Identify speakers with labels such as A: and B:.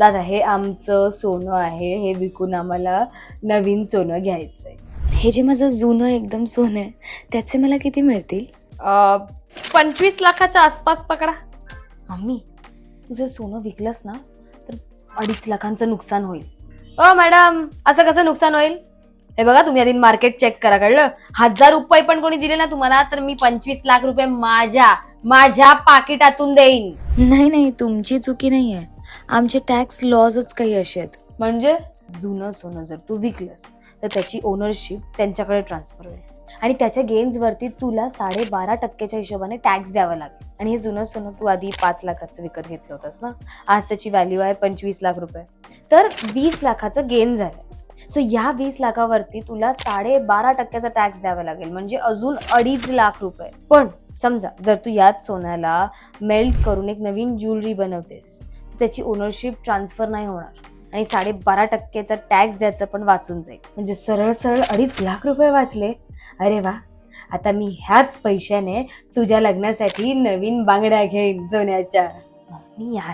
A: दादा हे आमचं सोनं आहे, हे विकून आम्हाला नवीन सोनं घ्यायचंय.
B: हे जे माझं जुनं एकदम सोनं आहे त्याचे मला किती मिळतील?
A: 25 लाखाच्या आसपास पकडा. मम्मी तू जर सोनं विकलंस ना तर 2.5 लाखांचं नुकसान होईल. मॅडम असं कसं नुकसान होईल? हे बघा तुम्ही आधी मार्केट चेक करा, कळलं? 1000 रुपये पण कोणी दिले ना तुम्हाला तर मी 25 लाख रुपये माझ्या पाकिटातून देईन.
B: नाही, तुमची चुकी नाही आहे. आमचे टॅक्स लॉजच काही असे आहेत.
A: म्हणजे जुनं सोनं जर तू विकलंस तर त्याची ओनरशिप त्यांच्याकडे ट्रान्सफर होईल आणि त्याच्या गेन्सवरती तुला 12.5% हिशोबाने टॅक्स द्यावा लागेल. आणि हे जुनं सोनं तू आधी 5 लाखाचं विकत घेतलं होतंस ना, आज त्याची व्हॅल्यू आहे 25 लाख रुपये, तर 20 लाखाचं गेन झालं. सो या 20 लाखावरती तुला 12.5% टॅक्स द्यावा लागेल, म्हणजे अजून 2.5 लाख रुपये. पण समजा जर तू याच सोन्याला मेल्ट करून एक नवीन ज्वेलरी बनवतेस तर त्याची ओनरशिप ट्रान्सफर नाही होणार आणि 12.5%चा टॅक्स द्यायचं पण वाचून जाईल. म्हणजे सरळ 2.5 लाख रुपये वाचले. अरे वा, आता मी ह्याच पैशाने तुझ्या लग्नासाठी नवीन बांगड्या घेईन सोन्याच्या. मम्मी यार